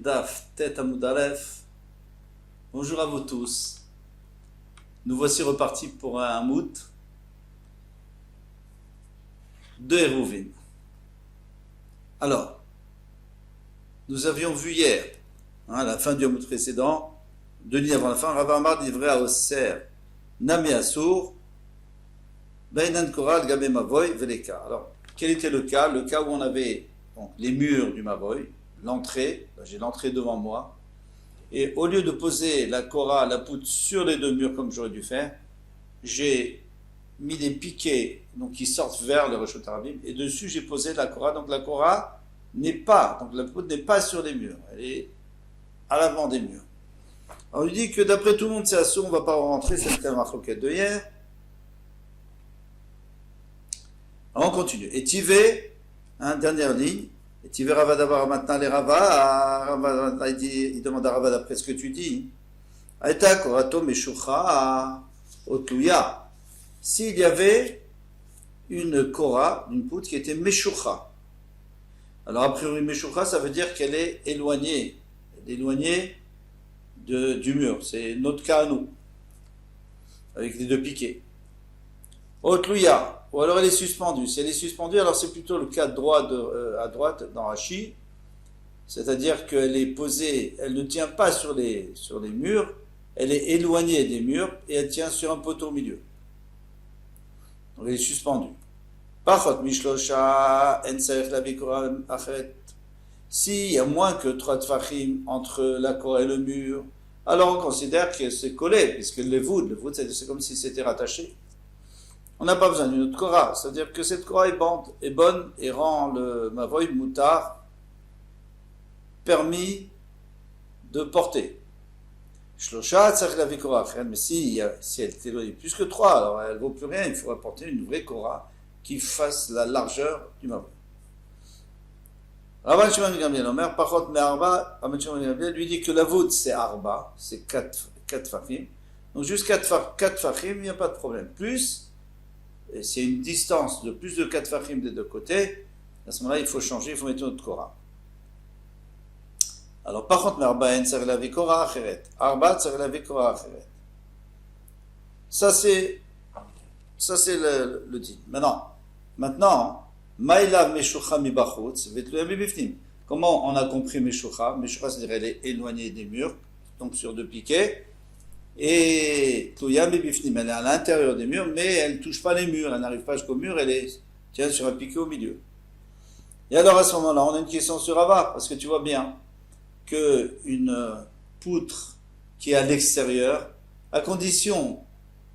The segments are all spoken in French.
Daf Tet Amud Aleph. Bonjour à vous tous. Nous voici repartis pour un Hamout de Hérouvin. Alors, nous avions vu hier, à la fin du Hamout précédent, deux lignes avant la fin, Rav Amar livré à Osser, Nami Assour, Beinan Koral, Gabe Mavoy, Veleka. Alors, quel était le cas? Le cas où on avait donc, les murs du Mavoy, l'entrée, j'ai l'entrée devant moi, et au lieu de poser la Korah, la poutre sur les deux murs comme j'aurais dû faire, j'ai mis des piquets donc, qui sortent vers le Reshut Harabim, et dessus j'ai posé la Korah. Donc la Korah n'est pas, donc la poutre n'est pas sur les murs, elle est à l'avant des murs. Alors on lui dit que d'après tout le monde c'est assaut, on ne va pas rentrer, c'est le marloquette de hier. Alors on continue. Et Tivé, dernière ligne. Et Tivé Rava d'abord maintenant les Rava. Il demande à Rava d'après ce que tu dis. Aïta Korato Meshucha Otluya. S'il y avait une Korah, une poutre qui était Meshucha. Alors a priori Meshucha ça veut dire qu'elle est éloignée. Elle est éloignée du mur. C'est notre cas à nous. Avec les deux piquets. Otluya. Ou alors elle est suspendue. Si elle est suspendue, alors c'est plutôt le cas droit à droite dans Rashi, c'est-à-dire qu'elle est posée, elle ne tient pas sur les murs, elle est éloignée des murs et elle tient sur un poteau au milieu. Donc elle est suspendue. Pachot mishlosha en tzarich lavi korah achet. S'il y a moins que 3 tfachim entre la korah et le mur, alors on considère que c'est collé, puisque le voûte c'est comme si c'était rattaché. On n'a pas besoin d'une autre Korah, c'est-à-dire que cette Korah est bonne et rend le Mavoy Moutar permis de porter. Shlosha tzarich lavi Korah, mais si elle est éloignée plus que 3, alors elle ne vaut plus rien, il faut apporter une vraie Korah qui fasse la largeur du Mavoy. Rabban Shimon ben Gamliel Omer, Pachot me'arba, Rabban Shimon ben Gamliel lui dit que la voûte c'est arba, c'est 4 fachim, donc jusqu'à 4 fachim, il n'y a pas de problème. Plus, et s'il y a une distance de plus de 4 fachim des deux côtés, à ce moment-là, il faut changer, il faut mettre une autre Korah. Alors, par contre, Arba en tzarich lavi Korah acheret. Arba tzarich lavi Korah acheret. Ça, c'est le dit. Maintenant, Maïla meshucha mi bachutz, vetluya mi bifnim. Comment on a compris meshucha? Meshucha, c'est-à-dire elle est éloignée des murs, donc sur 2 piquets. Et Tluya mi bifnim, elle est à l'intérieur des murs, mais elle ne touche pas les murs, elle n'arrive pas jusqu'au mur, elle tient sur un piquet au milieu. Et alors à ce moment-là, on a une question sur Rava, parce que tu vois bien qu'une poutre qui est à l'extérieur, à condition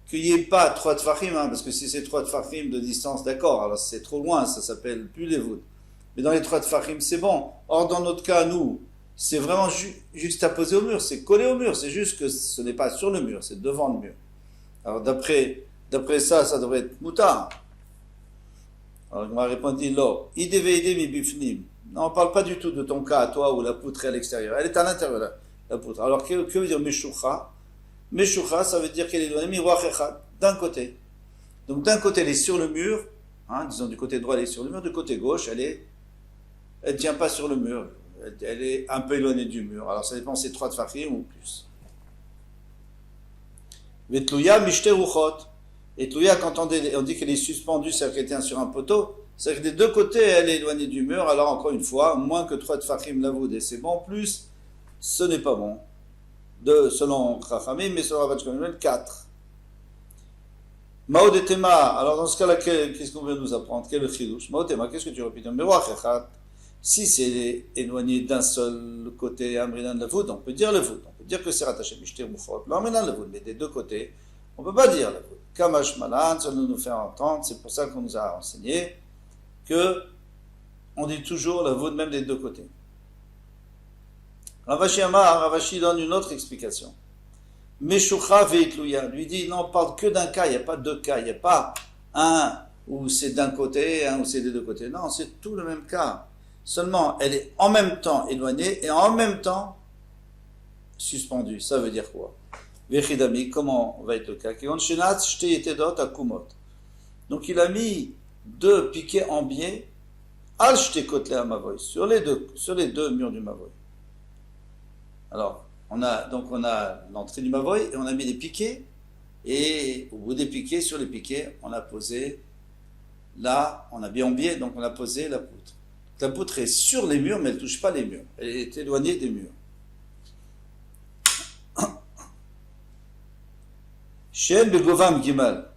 qu'il n'y ait pas 3 tfachim, parce que si c'est 3 tfachim de distance, d'accord, alors c'est trop loin, ça s'appelle plus les voûtes. Mais dans les 3 tfachim, c'est bon. Or, dans notre cas, nous, c'est vraiment juste à poser au mur, c'est collé au mur, c'est juste que ce n'est pas sur le mur, c'est devant le mur. Alors d'après ça, ça devrait être moutar. Alors il m'a répondu, non, mi bifnim. Non, on ne parle pas du tout de ton cas à toi où la poutre est à l'extérieur, elle est à l'intérieur, la poutre. Alors que veut dire meshucha? Meshucha, ça veut dire qu'elle est éloignée, miroir echad, d'un côté. Donc d'un côté, elle est sur le mur, disons du côté droit, elle est sur le mur, du côté gauche, elle ne tient pas sur le mur. Elle est un peu éloignée du mur. Alors ça dépend si c'est 3 tfachim ou plus. Vetluya mishte ruchot. Et Tluya, quand on dit qu'elle est suspendue, c'est-à-dire qu'elle tient sur un poteau, c'est-à-dire que des deux côtés, elle est éloignée du mur. Alors encore une fois, moins que 3 tfachim lavoud, et c'est bon, plus, ce n'est pas bon. Selon Chachamim, mais selon Rav Shmuel, 4. Mao de Tema, alors dans ce cas-là, qu'est-ce qu'on veut nous apprendre? Quel est le chidouche? Mao de Tema, qu'est-ce que tu répètes? Miroir echad. Si c'est éloigné d'un seul côté, Amrinan le voûte, on peut dire le voûte. On peut dire que c'est rattaché. Amrinan le voûte, mais des deux côtés, on ne peut pas dire le voûte. Kamash Malan, ça nous fait entendre, c'est pour ça qu'on nous a enseigné que on dit toujours le voûte même des deux côtés. Ravashi donne une autre explication. Meshucha veitluya, lui dit non, on parle que d'un cas, il n'y a pas 2 cas, il n'y a pas un où c'est d'un côté, un où c'est des deux côtés. Non, c'est tout le même cas. Seulement, elle est en même temps éloignée et en même temps suspendue. Ça veut dire quoi? Vechidami, comment va être le cas? Donc il a mis 2 piquets en biais al shtekot le mavoy, sur les deux murs du mavoy. Alors, on a l'entrée du Mavoy et on a mis des piquets. Et au bout des piquets, sur les piquets, on a posé là, on a bien biais, donc on a posé la poutre. La poutre est sur les murs, mais elle ne touche pas les murs. Elle est éloignée des murs. Shen begovam gimal.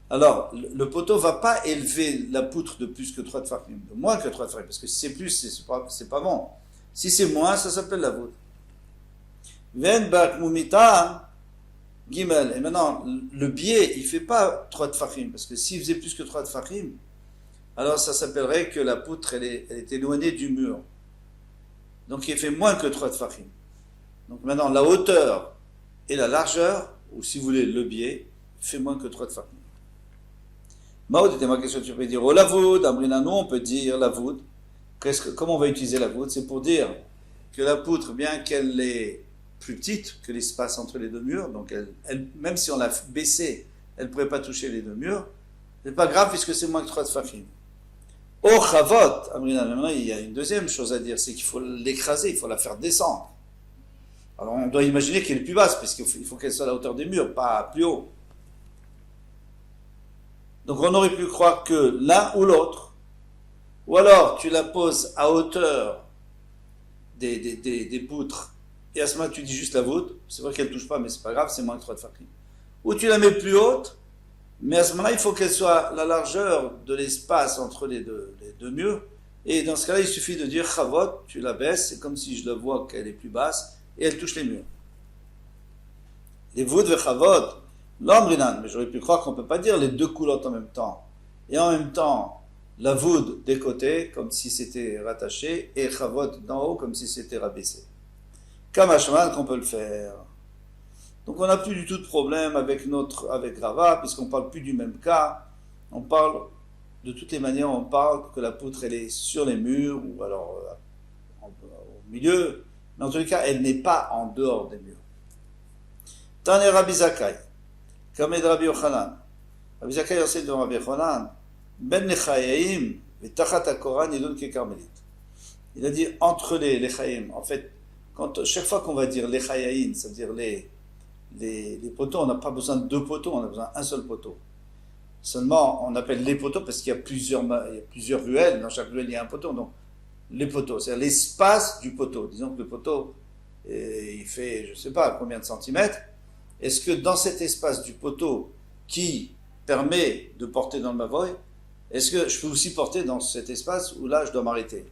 Alors, le poteau ne va pas élever la poutre de plus que 3 tfachim, de moins que 3 tfachim, parce que si c'est plus, c'est pas bon. Si c'est moins, ça s'appelle la voûte. Ven bak mumitan gimel. Et maintenant, le biais, il ne fait pas 3 tfachim, parce que s'il faisait plus que 3 tfachim, alors ça s'appellerait que la poutre, elle est éloignée du mur. Donc il fait moins que 3 tfachim. Donc maintenant, la hauteur et la largeur, ou si vous voulez, le biais, fait moins que 3 tfachim. Maud était ma question, tu peux dire, oh la voûte, Amrina, nous on peut dire la voûte. Comment on va utiliser la voûte? C'est pour dire que la poutre, bien qu'elle est plus petite que l'espace entre les deux murs, donc même si on l'a baissée, elle ne pourrait pas toucher les deux murs, c'est pas grave puisque c'est moins que 3 tfachim. Au chavot, Amrina, maintenant il y a une deuxième chose à dire, c'est qu'il faut l'écraser, il faut la faire descendre. Alors on doit imaginer qu'elle est plus basse, puisqu'il faut qu'elle soit à la hauteur des murs, pas plus haut. Donc on aurait pu croire que l'un ou l'autre, ou alors tu la poses à hauteur des poutres, et à ce moment tu dis juste la voûte, c'est vrai qu'elle ne touche pas, mais c'est pas grave, c'est moins que 3 tfachim. Ou tu la mets plus haute, mais à ce moment-là, il faut qu'elle soit la largeur de l'espace entre les deux murs. Et dans ce cas-là, il suffit de dire chavot, tu la baisses, c'est comme si je la vois qu'elle est plus basse, et elle touche les murs. Les voûtes ve chavot, l'ombrinan, mais j'aurais pu croire qu'on ne peut pas dire les deux coulottes en même temps. Et en même temps, la voûte des côtés, comme si c'était rattaché, et chavot d'en haut, comme si c'était rabaissé. Kamashman, qu'on peut le faire. Donc on n'a plus du tout de problème avec Rava, puisqu'on ne parle plus du même cas. On parle, de toutes les manières, on parle que la poutre, elle est sur les murs, ou alors au milieu, mais en tous les cas, elle n'est pas en dehors des murs. Tane Rabbi Zakai, Kamed Rabbi Yochanan. Rabbi Zakai enseigne devant Rabbi Yochanan, Ben Lechayaim, et Tachat HaKoran, Yidun Kekarmelit. Il a dit entre les Chayim. En fait, chaque fois qu'on va dire les Chayaim, c'est-à-dire les poteaux, on n'a pas besoin de 2 poteaux, on a besoin d'un seul poteau. Seulement, on appelle les poteaux parce qu'il y a plusieurs ruelles, dans chaque ruelle il y a un poteau, donc les poteaux, c'est-à-dire l'espace du poteau. Disons que le poteau, il fait, je ne sais pas combien de centimètres. Est-ce que dans cet espace du poteau qui permet de porter dans le mavoy, est-ce que je peux aussi porter dans cet espace où là je dois m'arrêter?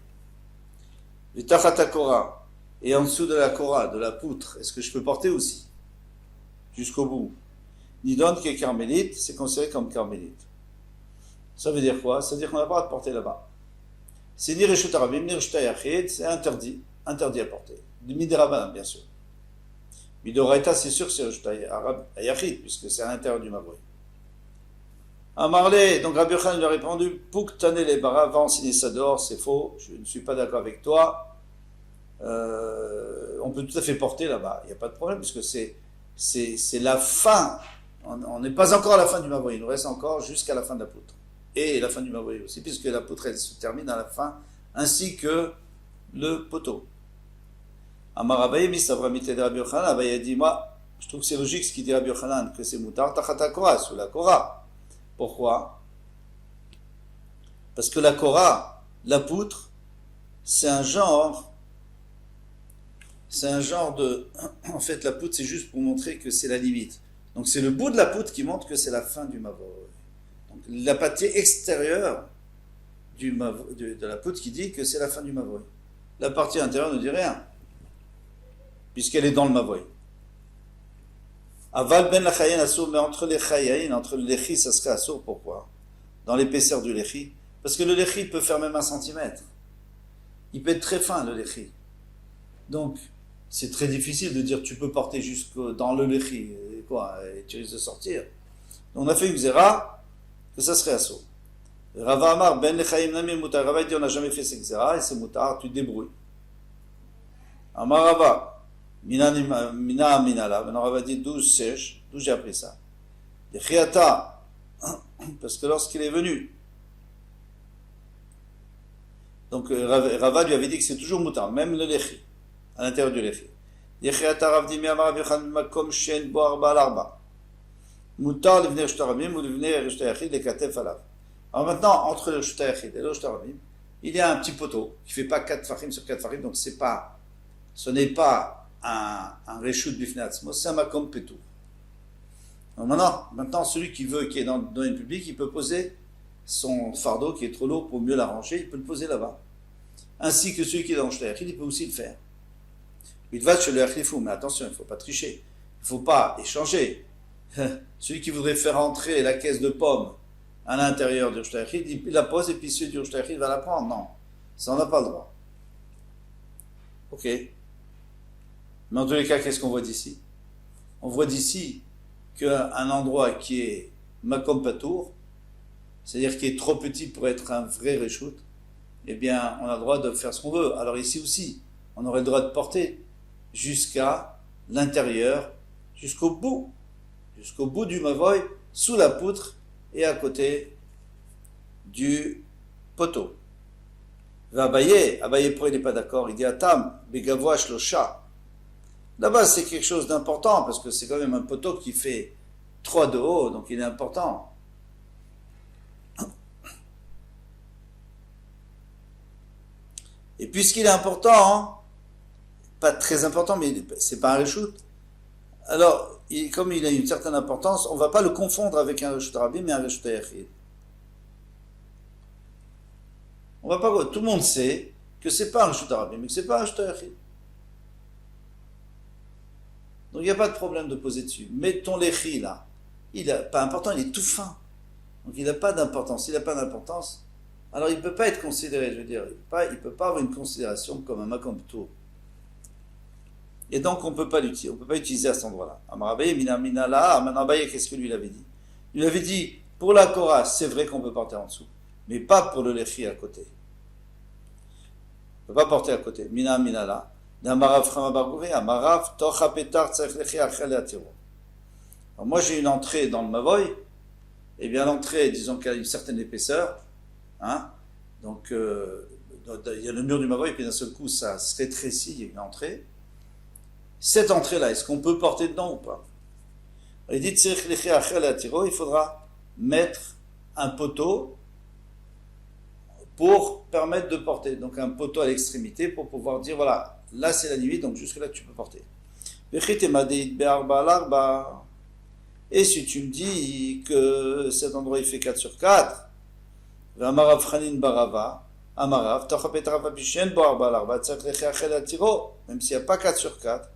Le tachat kora, et en dessous de la kora, de la poutre, est-ce que je peux porter aussi jusqu'au bout? Nidon qui est carmélite, c'est considéré comme carmélite. Ça veut dire quoi? Ça veut dire qu'on n'a pas le droit de porter là-bas. C'est ni reshut arabim, ni reshut ayachid, c'est interdit à porter. Du midirabanan, bien sûr. Midoraita, c'est sûr que c'est reshut ayachid, puisque c'est à l'intérieur du mavoy. Amarle, donc Rabbi Yochanan lui a répondu, Pouk tane les bara, va enseigner ça dehors, c'est faux, je ne suis pas d'accord avec toi. On peut tout à fait porter là-bas, il n'y a pas de problème, puisque c'est la fin. On n'est pas encore à la fin du mavoy, il nous reste encore jusqu'à la fin de la poutre. Et la fin du mavoy aussi, puisque la poutre elle se termine à la fin, ainsi que le poteau. Amar Abaye, Misavramite de Rabbi Yochanan, Abaye a dit, moi, je trouve que c'est logique ce qu'il dit Rabbi Yochanan, que c'est moutar, tachata kora, sous la kora. Pourquoi? Parce que la kora, la poutre, c'est un genre de... En fait, la poutre, c'est juste pour montrer que c'est la limite. Donc c'est le bout de la poutre qui montre que c'est la fin du mavoy. Donc la partie extérieure de la poutre qui dit que c'est la fin du mavoy. La partie intérieure ne dit rien, puisqu'elle est dans le mavoy. Aval ben la chayin assour, mais entre les chayin, entre le lechi, ça serait assour. Pourquoi? Dans l'épaisseur du lechi. Parce que le lechi peut faire même 1 centimètre. Il peut être très fin, le lechi. Donc, c'est très difficile de dire tu peux porter jusque dans le lechi, et tu risques de sortir. Donc, on a fait une xéra, que ça serait assour. Rava Amar, ben lechaim nami mutar. Rava dit on n'a jamais fait cette xéra, et c'est mutar, tu te débrouilles. Amar Rava. Mina Minala. Maintenant, Rava dit 12 sèches. D'où j'ai appris ça? Les Chiata. Parce que lorsqu'il est venu, donc Rava lui avait dit que c'est toujours moutar, même le lechi, à l'intérieur du lechi. יחיית הרב דימי אמר רבי יוחנן במקום שאין בו 4 על 4. מותר לבני רשות הרבים ולבני רשות היחיד לכתף עליו. Alors maintenant, entre le reshut היחיד et le reshut הרבים, il y a un petit poteau qui ne fait pas 4 fachim sur 4 fachim, donc ce n'est pas un reshut bifnei atzmo, c'est un makom petour. Maintenant, celui qui est dans le domaine public, il peut poser son fardeau qui est trop lourd pour mieux l'arranger, il peut le poser là-bas. Ainsi que celui qui est dans le reshut היחיד, il peut aussi le faire. Il va chez le Yachlifou, mais attention, il ne faut pas tricher. Il ne faut pas échanger. Celui qui voudrait faire entrer la caisse de pommes à l'intérieur du reshut hayachid, il la pose et puis celui du reshut hayachid va la prendre. Non, ça on n'a pas le droit. Ok. Mais en tous les cas, qu'est-ce qu'on voit d'ici? On voit d'ici qu'un endroit qui est makom patour, c'est-à-dire qui est trop petit pour être un vrai reshut, eh bien, on a le droit de faire ce qu'on veut. Alors ici aussi, on aurait le droit de porter jusqu'à l'intérieur, jusqu'au bout du mavoy, sous la poutre et à côté du poteau. Abaye, pourquoi il n'est pas d'accord? Il dit Atam, Begavoa Shlosha. Là-bas, c'est quelque chose d'important parce que c'est quand même un poteau qui fait 3 de haut, donc il est important. Et puisqu'il est important, pas très important, mais c'est pas un reshut. Alors, comme il a une certaine importance, on ne va pas le confondre avec un reshut rabim, mais un reshut hayachid. On va pas. Tout le monde sait que c'est pas un reshut rabim, mais que c'est pas un reshut hayachid. Donc il n'y a pas de problème de poser dessus. Mais ton lechi là, il est pas important, il est tout fin. Donc il n'a pas d'importance. S'il n'a pas d'importance, alors il ne peut pas être considéré, je veux dire, il ne peut pas avoir une considération comme un makom tour. Et donc on ne peut pas utiliser à cet endroit-là. Amarabaye, minala, Amarabaye, qu'est-ce que lui il avait dit? Il avait dit, pour la Korah, c'est vrai qu'on peut porter en dessous, mais pas pour le lechi à côté. On ne peut pas porter à côté. Minala, Amarav Chamabargouvé, Amarav, Tocha Petar, Tzach Lechi, Achale Atiro. Alors moi j'ai une entrée dans le Mavoy, et bien l'entrée, disons qu'elle a une certaine épaisseur, hein, donc il y a le mur du Mavoy, et puis d'un seul coup ça se rétrécit, il y a une entrée. Cette entrée-là, est-ce qu'on peut porter dedans ou pas? Il dit, il faudra mettre un poteau pour permettre de porter. Donc un poteau à l'extrémité pour pouvoir dire, voilà, là c'est la limite, donc jusque là tu peux porter. Et si tu me dis que cet endroit il fait 4 sur 4, même s'il n'y a pas 4 sur 4,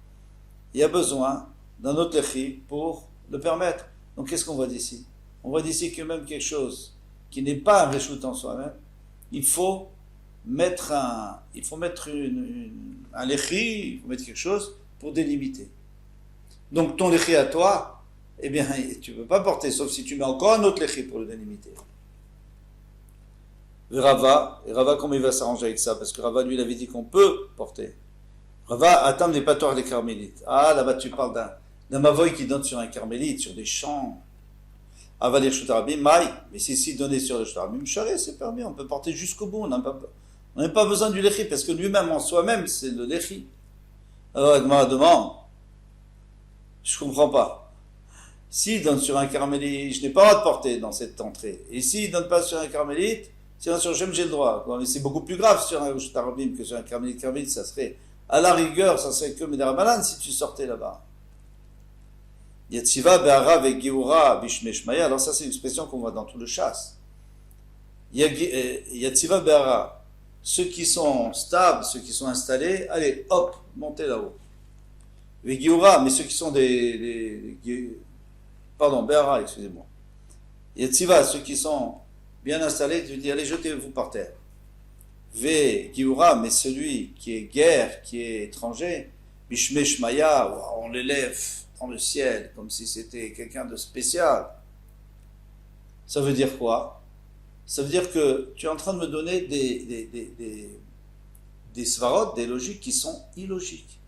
il y a besoin d'un autre lechi pour le permettre. Donc qu'est-ce qu'on voit d'ici? On voit d'ici que même quelque chose qui n'est pas un reshut en soi-même, il faut mettre un lechi, il faut mettre quelque chose pour délimiter. Donc ton lechi à toi, eh bien tu ne peux pas porter, sauf si tu mets encore un autre lechi pour le délimiter. Et Rava, comment il va s'arranger avec ça? Parce que Rava, lui, il avait dit qu'on peut porter. Rava, attends des patoires des carmélites. Ah, là-bas, tu parles d'un mavoy qui donne sur un carmélite, sur des champs. Avalir Shutarabim, maï. Mais si donné sur le Shutarabim, charé, c'est permis, on peut porter jusqu'au bout. On n'a pas besoin du lechi, parce que lui-même, en soi-même, c'est le lechi. Alors, Agmara demande, je comprends pas. S'il donne sur un carmélite, je n'ai pas le droit de porter dans cette entrée. Et s'il donne pas sur un carmélite, si on sur Shem, j'ai le droit. Mais c'est beaucoup plus grave sur un Shutarabim que sur un carmélite. Carmélite, ça serait, à la rigueur, ça serait que Médarabalan si tu sortais là-bas. Yatsiva be'ara ve'geura bishmeshmaya. Alors ça, c'est une expression qu'on voit dans tout le chasse. Yatsiva be'ara. Ceux qui sont stables, ceux qui sont installés, allez, hop, montez là-haut. Ve'geura, mais ceux qui sont pardon, be'ara, excusez-moi. Yatsiva, ceux qui sont bien installés, tu dis, allez, jetez-vous par terre. Ve'geura, mais celui qui est guerre, qui est étranger, bishmeshmaya, on l'élève dans le ciel, comme si c'était quelqu'un de spécial. Ça veut dire quoi? Ça veut dire que tu es en train de me donner des svarot, des logiques qui sont illogiques.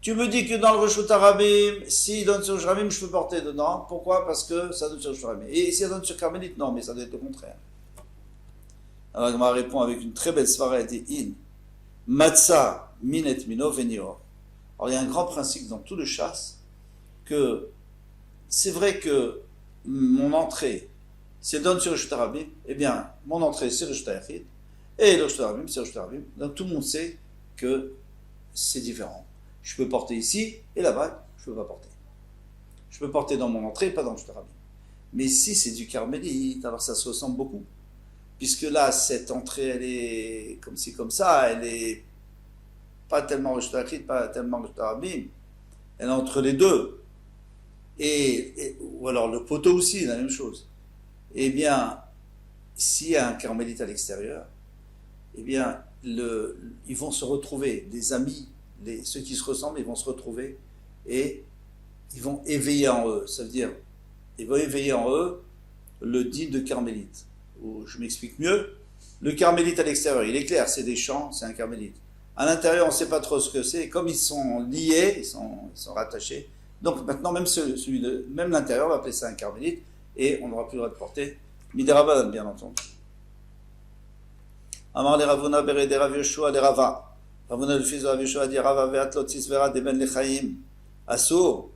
Tu me dis que dans le reshut harabim, s'il donne sur Rabim, je peux porter dedans. Pourquoi? Parce que ça donne sur Rabim. Et s'il donne sur Carmélite, non, mais ça doit être le contraire. Alors Agmara répond avec une très belle svara, elle dit in, matzah minet mino venior. Alors il y a un grand principe dans tout le chasse, que c'est vrai que mon entrée, si elle donne sur le Shtarabim, eh bien, mon entrée c'est le Shtarabim, et le Shtarabim c'est le Shtarabim. Donc tout le monde sait que c'est différent. Je peux porter ici, et là-bas, je ne peux pas porter. Je peux porter dans mon entrée, pas dans le Shtarabim. Mais ici, c'est du carmélite, alors ça se ressemble beaucoup. Puisque là, cette entrée, elle est comme ci, comme ça, elle est pas tellement le Shtarabim, pas tellement le Shtarabim. Elle est entre les deux. Ou alors le poteau aussi, la même chose. Eh bien, s'il y a un carmélite à l'extérieur, eh bien, ils vont se retrouver, les amis, ceux qui se ressemblent, ils vont se retrouver et ils vont éveiller en eux. Ça veut dire, ils vont éveiller en eux le dit de carmélite. Ou, je m'explique mieux, le carmélite à l'extérieur, il est clair, c'est des champs, c'est un carmélite. À l'intérieur, on ne sait pas trop ce que c'est. Comme ils sont liés, ils sont rattachés. Donc maintenant, même l'intérieur, on va appeler ça un carmélite, et on n'aura plus le droit de porter. Midirabanan, bien entendu. Amar le Ravuna Berede Rav Yoshua le Rava. Ravuna le fils de Rav Yoshua dit Rava ve'atlot tisvera deben lechaim. Assour.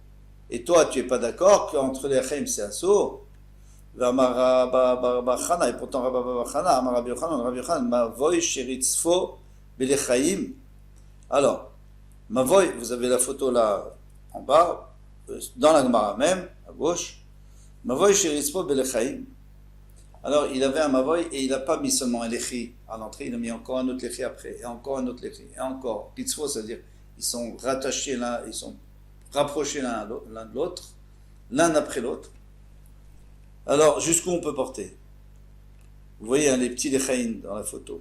Et toi, tu n'es pas d'accord qu'entre les chaim c'est assour. Ve'amar Rabba Chana. Et pourtant Rabba Chana, Amar Rabbi Yochanan, Mavoy sheritzfo belechaim. Alors, Mavoy, vous avez la photo là en bas, dans la Gemara même, à gauche. Mavoy sheritzfo belechaim. Alors, il avait un mavoy et il n'a pas mis seulement un lechi à l'entrée, il a mis encore un autre lechi après, et encore un autre lechi, et encore. Pitzvo, c'est-à-dire, ils sont rattachés l'un, ils sont rapprochés l'un de l'autre, l'un après l'autre. Alors, jusqu'où on peut porter? Vous voyez hein, les petits lechaïn dans la photo.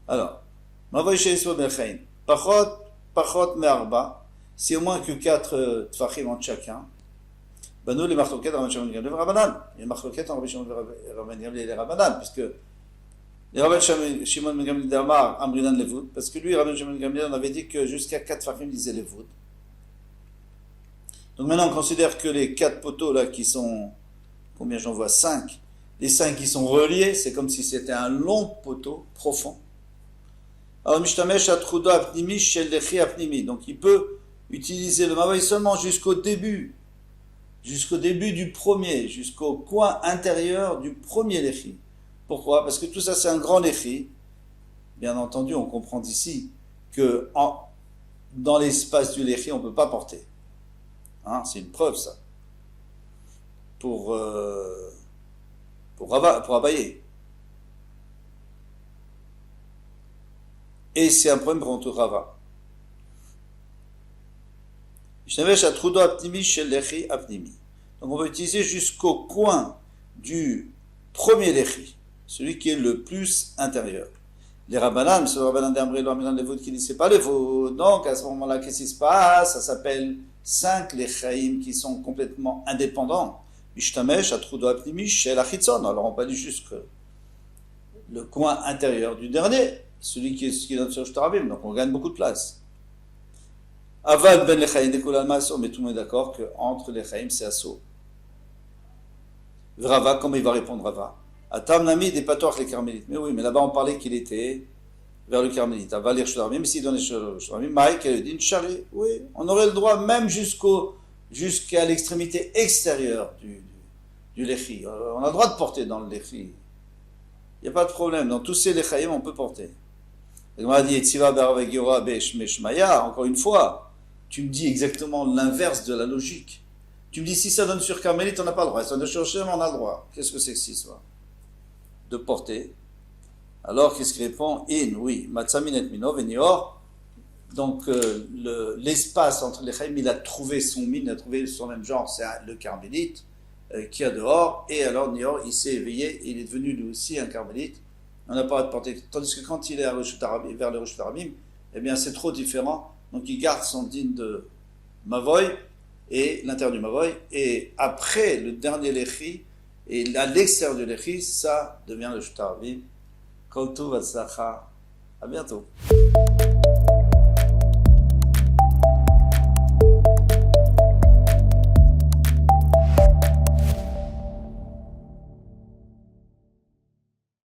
Alors, mavoy sheisvo lechaïn, pachot me'arba, c'est au moins que 4 tfachim entre chacun. Nous, les marloquettes Rabban Shimon ben Gamliel et Rabbanan. Il y a marloquettes entre Rabban Shimon ben Gamliel et Rabbanan, puisque les Rabban Shimon ben Gamliel d'Amar, Amrinan Levoud, parce que lui, Rabban Shimon ben Gamliel, on avait dit que jusqu'à 4 fachim disaient Levoud. Donc maintenant, on considère que les 4 poteaux là qui sont, combien j'en vois 5, les 5 qui sont reliés, c'est comme si c'était un long poteau profond. Alors, Mishtamesh Atrudo Apnimi Shel Lechi Apnimi. Donc il peut utiliser le mavoy seulement jusqu'au début du premier, jusqu'au coin intérieur du premier lechi. Pourquoi? Parce que tout ça c'est un grand lechi. Bien entendu, on comprend d'ici que dans l'espace du lechi, on ne peut pas porter. Hein, c'est une preuve ça. Pour abayer. Et c'est un problème pour notre Rava. Donc on va utiliser jusqu'au coin du premier lechi, celui qui est le plus intérieur. Les Rabbanan, c'est le Rabbanan d'Amri, le Rabbanan de Levoud qui dit c'est pas Levoud. Donc à ce moment-là, qu'est-ce qui se passe? Ça s'appelle 5 lechaim qui sont complètement indépendants. Mishtamesh atrudo apnimi shel achitzon. Alors on va dire juste que le coin intérieur du dernier, celui qui donne sur le Shtarabim, donc on gagne beaucoup de place. Aval ben lechaim dekul maso, mais tout le monde est d'accord qu'entre les chaim c'est asso. Rava, comment il va répondre Rava? Atam nami des patoach les carmélites. Mais oui, mais là-bas on parlait qu'il était vers le carmélite. Aval les shtarabim, s'il donnait le shtarabim, Maïk et le din chari. Oui, on aurait le droit même jusqu'à l'extrémité extérieure du lechi. On a le droit de porter dans le lechi. Il n'y a pas de problème. Dans tous ces lechaim, on peut porter. Et on a dit, Etziva be'arvagiora be'shmeshmaya, encore une fois. Tu me dis exactement l'inverse de la logique. Tu me dis, si ça donne sur carmélite, on n'a pas le droit. Si ça donne sur Shem, on a le droit. Qu'est-ce que c'est que cette histoire? De porter. Alors, qu'est-ce qu'il répond? In, oui. Matzaminet minov et nior. Donc, l'espace entre les chaim, il a trouvé son mine, il a trouvé son même genre, c'est le carmélite qui a dehors. Et alors, nior, il s'est éveillé, il est devenu lui aussi un carmélite. On n'a pas le droit de porter. Tandis que quand il est vers le Rosh Tarabim, eh bien, c'est trop différent. Donc il garde son digne de Mavoy et l'intérieur du Mavoy, et après le dernier lechi, et à l'extérieur du lechi, ça devient le Shtarabim. Kol tov, à bientôt.